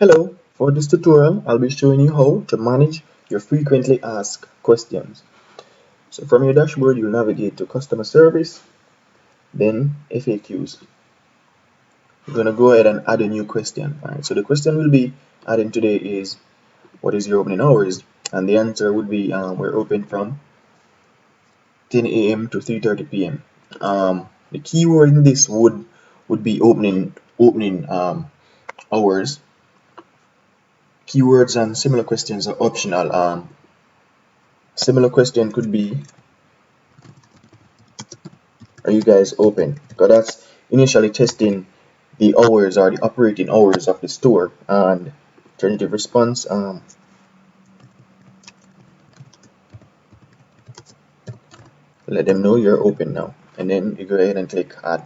Hello, for this tutorial I'll be showing you how to manage your frequently asked questions. So from your dashboard you'll navigate to customer service, then FAQs. You're going to go ahead and add a new question. Alright, so the question we'll be adding today is what is your opening hours? And the answer would be we're open from 10 a.m. to 3:30 p.m. The keyword in this would be opening hours. Keywords and similar questions are optional. Similar question could be, are you guys open? Because that's initially testing the hours or the operating hours of the store. And alternative response, let them know you're open now. And then you go ahead and click add.